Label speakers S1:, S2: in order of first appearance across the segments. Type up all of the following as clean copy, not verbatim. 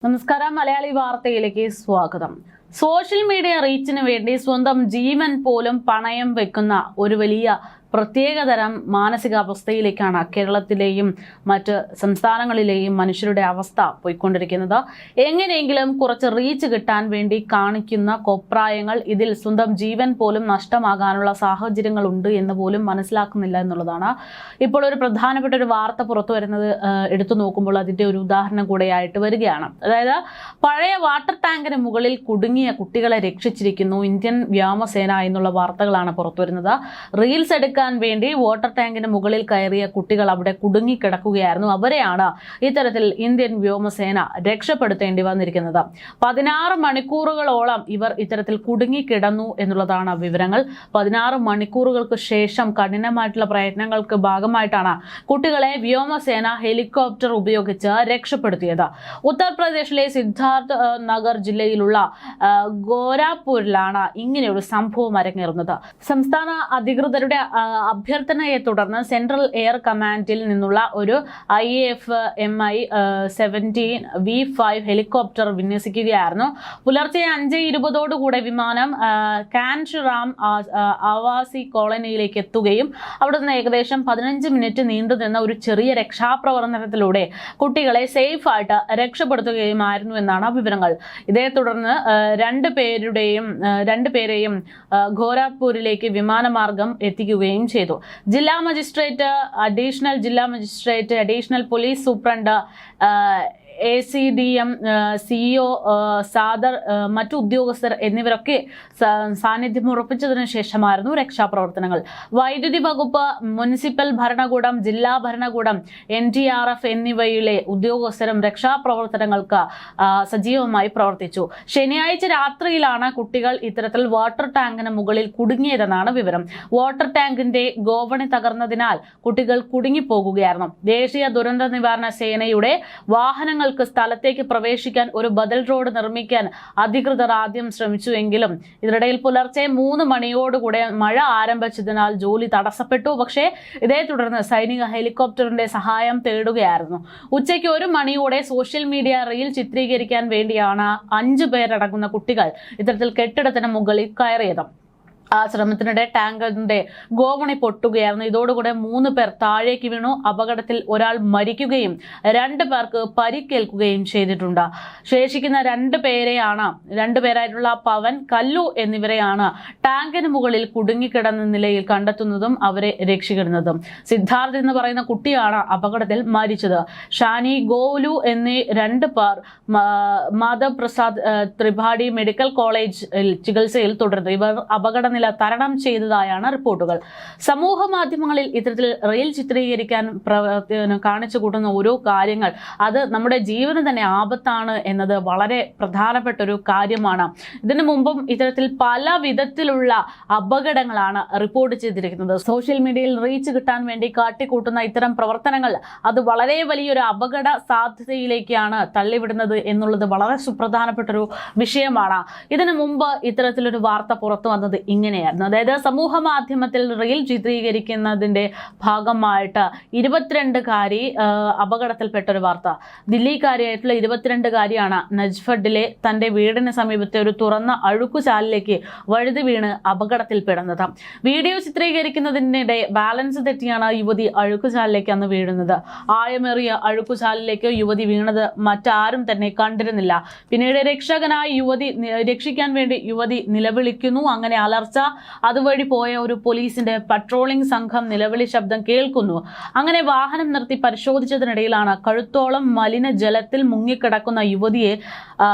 S1: നമസ്കാരം, മലയാളി വാർത്തയിലേക്ക് സ്വാഗതം. സോഷ്യൽ മീഡിയ റീച്ചിന് വേണ്ടി സ്വന്തം ജീവൻ പോലും പണയം വെക്കുന്ന ഒരു വലിയ പ്രത്യേകതരം മാനസികാവസ്ഥയിലേക്കാണ് കേരളത്തിലെയും മറ്റ് സംസ്ഥാനങ്ങളിലെയും മനുഷ്യരുടെ അവസ്ഥ പോയിക്കൊണ്ടിരിക്കുന്നത്. എങ്ങനെയെങ്കിലും കുറച്ച് റീച്ച് കിട്ടാൻ വേണ്ടി കാണിക്കുന്ന കോപ്രായങ്ങൾ ഇതിൽ സ്വന്തം ജീവൻ പോലും നഷ്ടമാകാനുള്ള സാഹചര്യങ്ങളുണ്ട് എന്ന് പോലും മനസ്സിലാക്കുന്നില്ല എന്നുള്ളതാണ് ഇപ്പോൾ ഒരു പ്രധാനപ്പെട്ട ഒരു വാർത്ത പുറത്തു വരുന്നത്. എടുത്തു നോക്കുമ്പോൾ അതിൻ്റെ ഒരു ഉദാഹരണം കൂടെയായിട്ട് വരികയാണ്. അതായത് പഴയ വാട്ടർ ടാങ്കിന് മുകളിൽ കുടുങ്ങിയ കുട്ടികളെ രക്ഷിച്ചിരിക്കുന്നു ഇന്ത്യൻ വ്യോമസേന എന്നുള്ള വാർത്തകളാണ് പുറത്തു വരുന്നത്. റീൽസ് എടുക്കാൻ വേണ്ടി വാട്ടർ ടാങ്കിന് മുകളിൽ കയറിയ കുട്ടികൾ അവിടെ കുടുങ്ങിക്കിടക്കുകയായിരുന്നു. അവരെയാണ് ഇത്തരത്തിൽ ഇന്ത്യൻ വ്യോമസേന രക്ഷപ്പെടുത്തേണ്ടി വന്നിരിക്കുന്നത്. 16 മണിക്കൂറുകളോളം ഇവർ ഇത്തരത്തിൽ കുടുങ്ങിക്കിടന്നു എന്നുള്ളതാണ് വിവരങ്ങൾ. 16 മണിക്കൂറുകൾക്ക് ശേഷം കഠിനമായിട്ടുള്ള പ്രയത്നങ്ങൾക്ക് ഭാഗമായിട്ടാണ് കുട്ടികളെ വ്യോമസേന ഹെലികോപ്റ്റർ ഉപയോഗിച്ച് രക്ഷപ്പെടുത്തിയത്. ഉത്തർപ്രദേശിലെ സിദ്ധാർത്ഥ് നഗർ ജില്ലയിലുള്ള ഗോരാപൂരിലാണ് ഇങ്ങനെയൊരു സംഭവം അരങ്ങേറുന്നത്. സംസ്ഥാന അധികൃതരുടെ അഭ്യർത്ഥനയെ തുടർന്ന് സെൻട്രൽ എയർ കമാൻഡിൽ നിന്നുള്ള ഒരു IFMI-17V5 ഹെലികോപ്റ്റർ വിന്യസിക്കുകയായിരുന്നു. പുലർച്ചെ 5:20 വിമാനം കാൻഷിറാം ആവാസി കോളനിയിലേക്ക് എത്തുകയും അവിടെ നിന്ന് ഏകദേശം 15 മിനിറ്റ് നീണ്ടുനിന്ന ഒരു ചെറിയ രക്ഷാപ്രവർത്തനത്തിലൂടെ കുട്ടികളെ സേഫ് ആയിട്ട് രക്ഷപ്പെടുത്തുകയുമായിരുന്നു എന്നാണ് വിവരങ്ങൾ. ഇതേ തുടർന്ന് രണ്ടുപേരെയും ഗോരാഖ്പൂരിലേക്ക് വിമാനമാർഗം എത്തിക്കുകയും ചെയ്തു. Additional police superintendent ACDM CEO സാദർ മറ്റു ഉദ്യോഗസ്ഥർ എന്നിവരൊക്കെ സാന്നിധ്യം ഉറപ്പിച്ചതിനു ശേഷമായിരുന്നു രക്ഷാപ്രവർത്തനങ്ങൾ. വൈദ്യുതി വകുപ്പ്, മുനിസിപ്പൽ ഭരണകൂടം, ജില്ലാ ഭരണകൂടം, NDRF എന്നിവയിലെ ഉദ്യോഗസ്ഥരും രക്ഷാപ്രവർത്തനങ്ങൾക്ക് സജീവമായി പ്രവർത്തിച്ചു. ശനിയാഴ്ച രാത്രിയിലാണ് കുട്ടികൾ ഇത്തരത്തിൽ വാട്ടർ ടാങ്കിന് മുകളിൽ കുടുങ്ങിയതെന്നാണ് വിവരം. വാട്ടർ ടാങ്കിന്റെ ഗോവണി തകർന്നതിനാൽ കുട്ടികൾ കുടുങ്ങിപ്പോകുകയായിരുന്നു. ദേശീയ ദുരന്ത നിവാരണ സേനയുടെ വാഹനങ്ങൾ സ്ഥലത്തേക്ക് പ്രവേശിക്കാൻ ഒരു ബദൽ റോഡ് നിർമ്മിക്കാൻ അധികൃതർ ആദ്യം ശ്രമിച്ചുവെങ്കിലും ഇതിനിടയിൽ പുലർച്ചെ 3 മണിയോടുകൂടെ മഴ ആരംഭിച്ചതിനാൽ ജോലി തടസ്സപ്പെട്ടു. പക്ഷേ ഇതേ തുടർന്ന് സൈനിക ഹെലികോപ്റ്ററിന്റെ സഹായം തേടുകയായിരുന്നു. ഉച്ചയ്ക്ക് 1 മണിയോടെ സോഷ്യൽ മീഡിയ റീൽ ചിത്രീകരിക്കാൻ വേണ്ടിയാണ് 5 പേരടങ്ങുന്ന കുട്ടികൾ ഇത്തരത്തിൽ കെട്ടിടത്തിന് മുകളിൽ കയറിയത്. ആ ശ്രമത്തിനിടെ ടാങ്കറിന്റെ ഗോവണി പൊട്ടുകയായിരുന്നു. ഇതോടുകൂടെ 3 പേർ താഴേക്ക് വീണു. അപകടത്തിൽ ഒരാൾ മരിക്കുകയും 2 പേർക്ക് പരിക്കേൽക്കുകയും ചെയ്തിട്ടുണ്ട്. ശേഷിക്കുന്ന 2 പേരായിട്ടുള്ള പവൻ, കല്ലു എന്നിവരെയാണ് ടാങ്കിന് മുകളിൽ കുടുങ്ങിക്കിടന്ന നിലയിൽ കണ്ടെത്തുന്നതും അവരെ രക്ഷിക്കുന്നതും. സിദ്ധാർത്ഥ് എന്ന് പറയുന്ന കുട്ടിയാണ് അപകടത്തിൽ മരിച്ചത്. ഷാനി, ഗോലു എന്നീ 2 പേർ മാധവ് പ്രസാദ് ത്രിപാഠി മെഡിക്കൽ കോളേജിൽ ചികിത്സയിൽ തുടരുന്നു. ഇവർ അപകട തരണം ചെയ്തതായാണ് റിപ്പോർട്ടുകൾ. സമൂഹ മാധ്യമങ്ങളിൽ ഇത്തരത്തിൽ റീൽ ചിത്രീകരിക്കാൻ കാണിച്ചു കൂട്ടുന്ന ഓരോ കാര്യങ്ങൾ അത് നമ്മുടെ ജീവന് തന്നെ ആപത്താണ് എന്നത് വളരെ പ്രധാനപ്പെട്ട ഒരു കാര്യമാണ്. ഇതിനു മുമ്പും ഇത്തരത്തിൽ പല വിധത്തിലുള്ള അപകടങ്ങളാണ് റിപ്പോർട്ട് ചെയ്തിരിക്കുന്നത്. സോഷ്യൽ മീഡിയയിൽ റീച്ച് കിട്ടാൻ വേണ്ടി കാട്ടിക്കൂട്ടുന്ന ഇത്തരം പ്രവർത്തനങ്ങൾ അത് വളരെ വലിയൊരു അപകട സാധ്യതയിലേക്കാണ് തള്ളിവിടുന്നത് എന്നുള്ളത് വളരെ സുപ്രധാനപ്പെട്ട ഒരു വിഷയമാണ്. ഇതിനു മുമ്പ് ഇത്തരത്തിലൊരു വാർത്ത പുറത്തു വന്നത് ഇങ്ങനെയായിരുന്നു. അതായത് സമൂഹ മാധ്യമത്തിൽ റീൽ ചിത്രീകരിക്കുന്നതിന്റെ ഭാഗമായിട്ട് 22കാരി അപകടത്തിൽപ്പെട്ട ഒരു വാർത്ത. ദില്ലിക്കാരിയായിട്ടുള്ള 22കാരിയാണ് നജ്ഫഡിലെ തന്റെ വീടിന് സമീപത്തെ ഒരു തുറന്ന അഴുക്കുചാലിലേക്ക് വഴുതി വീണ് അപകടത്തിൽപ്പെടുന്നത്. വീഡിയോ ചിത്രീകരിക്കുന്നതിനിടെ ബാലൻസ് തെറ്റിയാണ് യുവതി അഴുക്കുചാലിലേക്ക് അന്ന് വീഴുന്നത്. ആഴമേറിയ അഴുക്കുചാലിലേക്ക് യുവതി വീണത് മറ്റാരും തന്നെ കണ്ടിരുന്നില്ല. പിന്നീട് രക്ഷിക്കാൻ വേണ്ടി യുവതി നിലവിളിക്കുന്നു. അങ്ങനെ അലർച്ച. അതുവഴി പോയ ഒരു പോലീസിന്റെ പട്രോളിംഗ് സംഘം നിലവിളി ശബ്ദം കേൾക്കുന്നു. അങ്ങനെ വാഹനം നിർത്തി പരിശോധിച്ചതിനിടയിലാണ് കഴുത്തോളം മലിനജലത്തിൽ മുങ്ങിക്കിടക്കുന്ന യുവതിയെ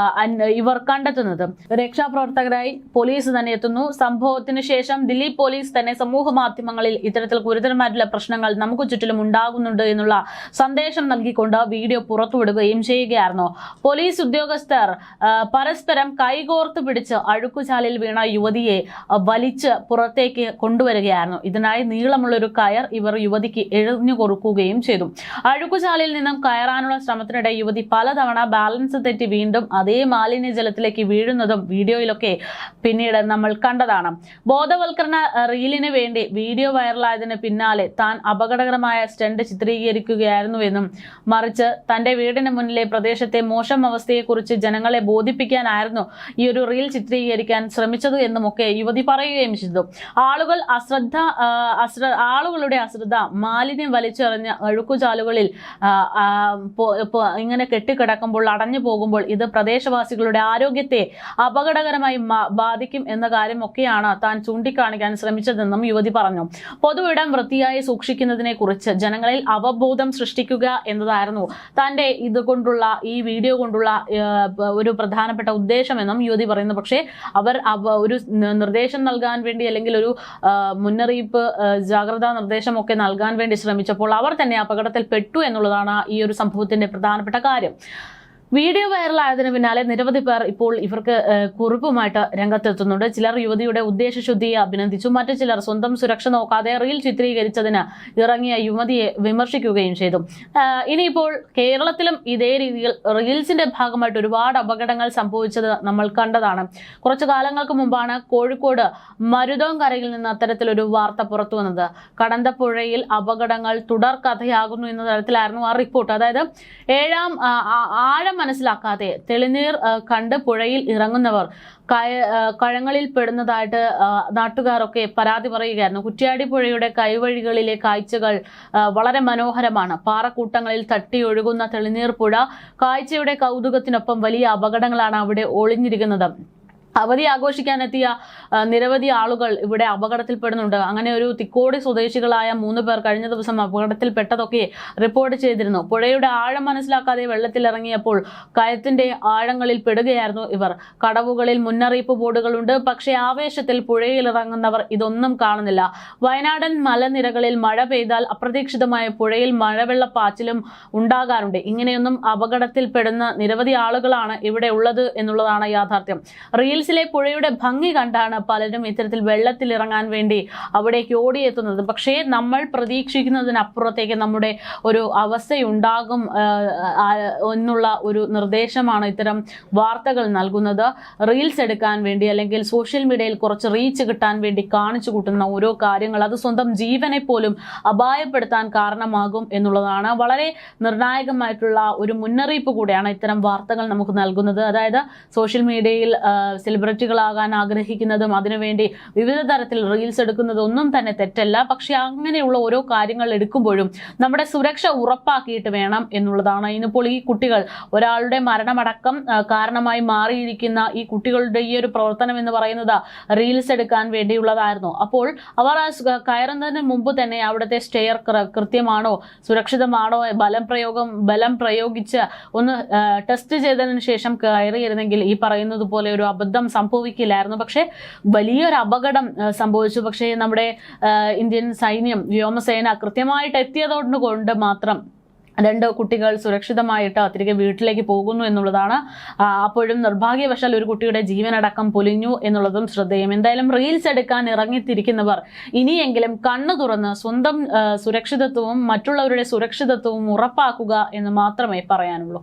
S1: ഇവർ കണ്ടെത്തുന്നത്. രക്ഷാപ്രവർത്തകരായി പോലീസ് തന്നെ എത്തുന്നു. സംഭവത്തിന് ശേഷം ദില്ലി പോലീസ് തന്നെ സമൂഹ മാധ്യമങ്ങളിൽ ഇത്തരത്തിൽ ഗുരുതരമായിട്ടുള്ള പ്രശ്നങ്ങൾ നമുക്ക് ചുറ്റിലും ഉണ്ടാകുന്നുണ്ട് എന്നുള്ള സന്ദേശം നൽകിക്കൊണ്ട് വീഡിയോ പുറത്തുവിടുകയും ചെയ്യുകയായിരുന്നു. പോലീസ് ഉദ്യോഗസ്ഥർ പരസ്പരം കൈകോർത്ത് പിടിച്ച് അഴുക്കുചാലിൽ വീണ യുവതിയെ വലിച്ച് പുറത്തേക്ക് കൊണ്ടുവരികയായിരുന്നു. ഇതിനായി നീളമുള്ളൊരു കയർ ഇവർ യുവതിക്ക് എറിഞ്ഞു കൊടുക്കുകയും ചെയ്തു. അഴുക്കുചാലിൽ നിന്നും കയറാനുള്ള ശ്രമത്തിനിടെ യുവതി പലതവണ ബാലൻസ് തെറ്റി വീണ്ടും അതേ മാലിന്യ ജലത്തിലേക്ക് വീഴുന്നതും വീഡിയോയിലൊക്കെ പിന്നീട് നമ്മൾ കണ്ടതാണ്. ബോധവൽക്കരണ റീലിന് വേണ്ടി വീഡിയോ വൈറലായതിന് പിന്നാലെ താൻ അപകടകരമായ സ്റ്റണ്ട് ചിത്രീകരിക്കുകയായിരുന്നുവെന്നും മറിച്ച് തന്റെ വീടിന് മുന്നിലെ പ്രദേശത്തെ മോശം അവസ്ഥയെക്കുറിച്ച് ജനങ്ങളെ ബോധിപ്പിക്കാനായിരുന്നു ഈ ഒരു റീൽ ചിത്രീകരിക്കാൻ ശ്രമിച്ചത് എന്നുമൊക്കെ യുവതി പറയുകയും ചെയ്തു. ആളുകളുടെ അശ്രദ്ധ മാലിന്യം വലിച്ചെറിഞ്ഞ് അഴുക്കുചാലുകളിൽ ഇങ്ങനെ കെട്ടിക്കിടക്കുമ്പോൾ അടഞ്ഞു പോകുമ്പോൾ ഇത് പ്രദേശവാസികളുടെ ആരോഗ്യത്തെ അപകടകരമായി ബാധിക്കും എന്ന കാര്യമൊക്കെയാണ് താൻ ചൂണ്ടിക്കാണിക്കാൻ ശ്രമിച്ചതെന്നും യുവതി പറഞ്ഞു. പൊതുവിടം വൃത്തിയായി സൂക്ഷിക്കുന്നതിനെ കുറിച്ച് ജനങ്ങളിൽ അവബോധം സൃഷ്ടിക്കുക എന്നതായിരുന്നു തന്റെ ഇതുകൊണ്ടുള്ള ഈ വീഡിയോ കൊണ്ടുള്ള ഒരു പ്രധാനപ്പെട്ട ഉദ്ദേശമെന്നും യുവതി പറയുന്നു. പക്ഷേ അവർ ഒരു നിർദ്ദേശം നൽകാൻ വേണ്ടി അല്ലെങ്കിൽ ഒരു മുന്നറിയിപ്പ് ജാഗ്രതാ നിർദ്ദേശമൊക്കെ നൽകാൻ വേണ്ടി ശ്രമിച്ചപ്പോൾ അവർ തന്നെ അപകടത്തിൽ പെട്ടു എന്നുള്ളതാണ് ഈ ഒരു സംഭവത്തിന്റെ പ്രധാനപ്പെട്ട കാര്യം. വീഡിയോ വൈറലായതിനു പിന്നാലെ നിരവധി പേർ ഇപ്പോൾ ഇവർക്ക് കുറിപ്പുമായിട്ട് രംഗത്തെത്തുന്നുണ്ട്. ചിലർ യുവതിയുടെ ഉദ്ദേശശുദ്ധിയെ അഭിനന്ദിച്ചു. മറ്റു ചിലർ സ്വന്തം സുരക്ഷ നോക്കാതെ റീൽ ചിത്രീകരിച്ചതിന് ഇറങ്ങിയ യുവതിയെ വിമർശിക്കുകയും ചെയ്തു. ഇനിയിപ്പോൾ കേരളത്തിലും ഇതേ രീതിയിൽ റീൽസിന്റെ ഭാഗമായിട്ട് ഒരുപാട് അപകടങ്ങൾ സംഭവിച്ചത് നമ്മൾ കണ്ടതാണ്. കുറച്ചു കാലങ്ങൾക്ക് മുമ്പാണ് കോഴിക്കോട് മരുതോങ്കരയിൽ നിന്ന് അത്തരത്തിലൊരു വാർത്ത പുറത്തു വന്നത്. കടന്തപ്പുഴയിൽ അപകടങ്ങൾ തുടർ കഥയാകുന്നു എന്ന തരത്തിലായിരുന്നു ആ റിപ്പോർട്ട്. അതായത് ആഴം മനസ്സിലാക്കാതെ തെളിനീർ കണ്ട് പുഴയിൽ ഇറങ്ങുന്നവർ കഴങ്ങളിൽ പെടുന്നതായിട്ട് നാട്ടുകാരൊക്കെ പരാതി പറയുകയായിരുന്നു. കുറ്റ്യാടി പുഴയുടെ കൈവഴികളിലെ കാഴ്ചകൾ വളരെ മനോഹരമാണ്. പാറക്കൂട്ടങ്ങളിൽ തട്ടിയൊഴുകുന്ന തെളിനീർ പുഴ കാഴ്ചയുടെ കൗതുകത്തിനൊപ്പം വലിയ അപകടങ്ങളാണ് അവിടെ ഒളിഞ്ഞിരിക്കുന്നത്. അവധി ആഘോഷിക്കാനെത്തിയ നിരവധി ആളുകൾ ഇവിടെ അപകടത്തിൽപ്പെടുന്നുണ്ട്. അങ്ങനെ ഒരു തിക്കോടി സ്വദേശികളായ 3 പേർ കഴിഞ്ഞ ദിവസം അപകടത്തിൽപ്പെട്ടതൊക്കെ റിപ്പോർട്ട് ചെയ്തിരുന്നു. പുഴയുടെ ആഴം മനസ്സിലാക്കാതെ വെള്ളത്തിലിറങ്ങിയപ്പോൾ കയത്തിന്റെ ആഴങ്ങളിൽ പെടുകയായിരുന്നു ഇവർ. കടവുകളിൽ മുന്നറിയിപ്പ് ബോർഡുകളുണ്ട്. പക്ഷേ ആവേശത്തിൽ പുഴയിലിറങ്ങുന്നവർ ഇതൊന്നും കാണുന്നില്ല. വയനാടൻ മലനിരകളിൽ മഴ പെയ്താൽ അപ്രതീക്ഷിതമായ പുഴയിൽ മഴവെള്ളപ്പാച്ചിലും ഉണ്ടാകാറുണ്ട്. ഇങ്ങനെയൊന്നും അപകടത്തിൽപ്പെടുന്ന നിരവധി ആളുകളാണ് ഇവിടെ ഉള്ളത് എന്നുള്ളതാണ് യാഥാർത്ഥ്യം. റീൽസിലെ പുഴയുടെ ഭംഗി കണ്ടാണ് പലരും ഇത്തരത്തിൽ വെള്ളത്തിൽ ഇറങ്ങാൻ വേണ്ടി അവിടേക്ക് ഓടിയെത്തുന്നത്. പക്ഷേ നമ്മൾ പ്രതീക്ഷിക്കുന്നതിനപ്പുറത്തേക്ക് നമ്മുടെ ഒരു അവസ്ഥയുണ്ടാകും എന്നുള്ള ഒരു നിർദ്ദേശമാണ് ഇത്തരം വാർത്തകൾ നൽകുന്നത്. റീൽസ് എടുക്കാൻ വേണ്ടി അല്ലെങ്കിൽ സോഷ്യൽ മീഡിയയിൽ കുറച്ച് റീച്ച് കിട്ടാൻ വേണ്ടി കാണിച്ചു കൂട്ടുന്ന ഓരോ കാര്യങ്ങൾ അത് സ്വന്തം ജീവനെ പോലും അപായപ്പെടുത്താൻ കാരണമാകും എന്നുള്ളതാണ്. വളരെ നിർണായകമായിട്ടുള്ള ഒരു മുന്നറിയിപ്പ് കൂടെയാണ് ഇത്തരം വാർത്തകൾ നമുക്ക് നൽകുന്നത്. അതായത് സോഷ്യൽ മീഡിയയിൽ സെലിബ്രിറ്റികളാകാൻ ആഗ്രഹിക്കുന്നതും അതിനുവേണ്ടി വിവിധ തരത്തിൽ റീൽസ് എടുക്കുന്നതും ഒന്നും തന്നെ തെറ്റല്ല. പക്ഷെ അങ്ങനെയുള്ള ഓരോ കാര്യങ്ങൾ എടുക്കുമ്പോഴും നമ്മുടെ സുരക്ഷ ഉറപ്പാക്കിയിട്ട് വേണം എന്നുള്ളതാണ്. ഇന്നിപ്പോൾ ഈ കുട്ടികൾ ഒരാളുടെ മരണമടക്കം കാരണമായി മാറിയിരിക്കുന്ന ഈ കുട്ടികളുടെ ഈ ഒരു പ്രവർത്തനം എന്ന് പറയുന്നത് റീൽസ് എടുക്കാൻ വേണ്ടിയുള്ളതായിരുന്നു. അപ്പോൾ അവർ കയറുന്നതിന് മുമ്പ് തന്നെ അവിടുത്തെ സ്റ്റെയർ കൃത്യമാണോ സുരക്ഷിതമാണോ ബലം പ്രയോഗിച്ച് ഒന്ന് ടെസ്റ്റ് ചെയ്തതിനു ശേഷം കയറിയിരുന്നെങ്കിൽ ഈ പറയുന്നത് പോലെ ഒരു അബദ്ധം സംഭവിക്കില്ലായിരുന്നു. പക്ഷെ വലിയൊരു അപകടം സംഭവിച്ചു. പക്ഷേ നമ്മുടെ ഇന്ത്യൻ സൈന്യം വ്യോമസേന കൃത്യമായിട്ട് എത്തിയതുകൊണ്ട് മാത്രം 2 കുട്ടികൾ സുരക്ഷിതമായിട്ട് തിരികെ വീട്ടിലേക്ക് പോകുന്നു എന്നുള്ളതാണ്. അപ്പോഴും നിർഭാഗ്യവശാൽ ഒരു കുട്ടിയുടെ ജീവനടക്കം പൊലിഞ്ഞു എന്നുള്ളതും ശ്രദ്ധേയം. എന്തായാലും റീൽസ് എടുക്കാൻ ഇറങ്ങിത്തിരിക്കുന്നവർ ഇനിയെങ്കിലും കണ്ണു തുറന്ന് സ്വന്തം സുരക്ഷിതത്വവും മറ്റുള്ളവരുടെ സുരക്ഷിതത്വവും ഉറപ്പാക്കുക എന്ന് മാത്രമേ പറയാനുള്ളൂ.